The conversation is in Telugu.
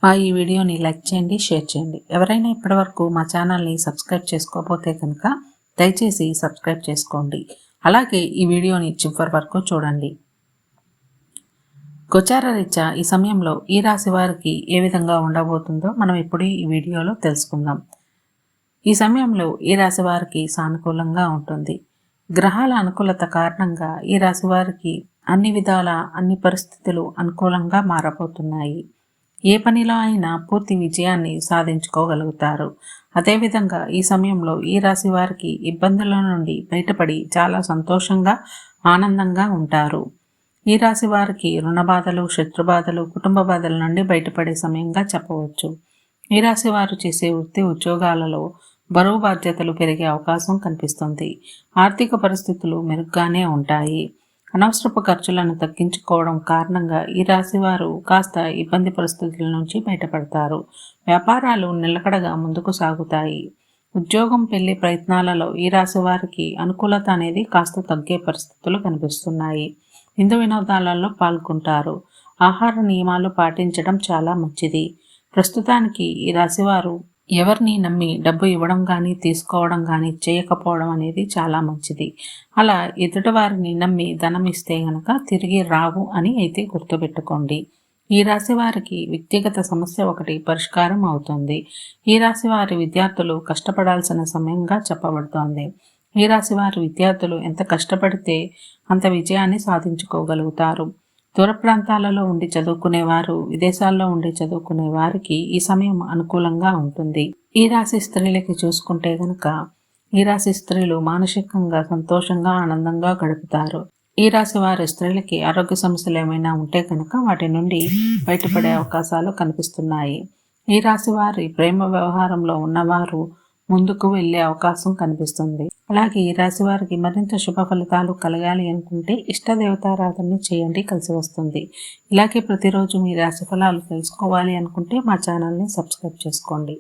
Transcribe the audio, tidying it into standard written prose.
ఈ వీడియోని లైక్ చేయండి, షేర్ చేయండి. ఎవరైనా ఇప్పటివరకు మా ఛానల్ని సబ్స్క్రైబ్ చేసుకోకపోతే కనుక దయచేసి సబ్స్క్రైబ్ చేసుకోండి. అలాగే ఈ వీడియోని చివరి వరకు చూడండి. గోచార రీత్యా ఈ సమయంలో ఈ రాశి వారికి ఏ విధంగా ఉండబోతుందో మనం ఇప్పుడు ఈ వీడియోలో తెలుసుకుందాం. ఈ సమయంలో ఈ రాశి వారికి సానుకూలంగా ఉంటుంది. గ్రహాల అనుకూలత కారణంగా ఈ రాశి వారికి అన్ని విధాల అన్ని పరిస్థితులు అనుకూలంగా మారబోతున్నాయి. ఏ పనిలో అయినా పూర్తి విజయాన్ని సాధించుకోగలుగుతారు. అదేవిధంగా ఈ సమయంలో ఈ రాశి వారికి ఇబ్బందుల నుండి బయటపడి చాలా సంతోషంగా ఆనందంగా ఉంటారు. ఈ రాశి వారికి రుణ బాధలు, శత్రుబాధలు, కుటుంబ బాధల నుండి బయటపడే సమయంగా చెప్పవచ్చు. ఈ రాశి వారు చేసే వృత్తి ఉద్యోగాలలో బరువు బాధ్యతలు పెరిగే అవకాశం కనిపిస్తుంది. ఆర్థిక పరిస్థితులు మెరుగ్గానే ఉంటాయి. అనవసరపు ఖర్చులను తగ్గించుకోవడం కారణంగా ఈ రాశి వారు కాస్త ఇబ్బంది పరిస్థితుల నుంచి బయటపడతారు. వ్యాపారాలు నిలకడగా ముందుకు సాగుతాయి. ఉద్యోగం, పెళ్లి ప్రయత్నాలలో ఈ రాశి వారికి అనుకూలత అనేది కాస్త తగ్గే పరిస్థితులు కనిపిస్తున్నాయి. విందు వినోదాలలో పాల్గొంటారు. ఆహార నియమాలు పాటించడం చాలా మంచిది. ప్రస్తుతానికి ఈ రాశివారు ఎవరిని నమ్మి డబ్బు ఇవ్వడం కానీ తీసుకోవడం కానీ చేయకపోవడం అనేది చాలా మంచిది. అలా ఎదుటివారిని నమ్మి ధనం ఇస్తే గనక తిరిగి రావు అని అయితే గుర్తుపెట్టుకోండి. ఈ రాశి వారికి వ్యక్తిగత సమస్య ఒకటి పరిష్కారం అవుతుంది. ఈ రాశి వారి విద్యార్థులు కష్టపడాల్సిన సమయంగా చెప్పబడుతోంది. ఈ రాశి వారి విద్యార్థులు ఎంత కష్టపడితే అంత విజయాన్ని సాధించుకోగలుగుతారు. దూర ప్రాంతాలలో ఉండి చదువుకునేవారు, విదేశాల్లో ఉండి చదువుకునే వారికి ఈ సమయం అనుకూలంగా ఉంటుంది. ఈ రాశి స్త్రీలకి చూసుకుంటే గనక ఈ రాశి స్త్రీలు మానసికంగా సంతోషంగా ఆనందంగా గడుపుతారు. ఈ రాశి వారి స్త్రీలకి ఆరోగ్య సమస్యలు ఏమైనా ఉంటే కనుక వాటి నుండి బయటపడే అవకాశాలు కనిపిస్తున్నాయి. ఈ రాశి వారి ప్రేమ వ్యవహారంలో ఉన్నవారు ముందుకు వెళ్ళే అవకాశం కనిపిస్తుంది. అలాగే ఈ రాశి వారికి మరింత శుభ ఫలితాలు కలగాలి అనుకుంటే ఇష్టదేవతారాధన చేయండి, కలిసి వస్తుంది. ఇలాగే ప్రతిరోజు మీ రాశి ఫలాలు తెలుసుకోవాలి అనుకుంటే మా ఛానల్ని సబ్స్క్రైబ్ చేసుకోండి.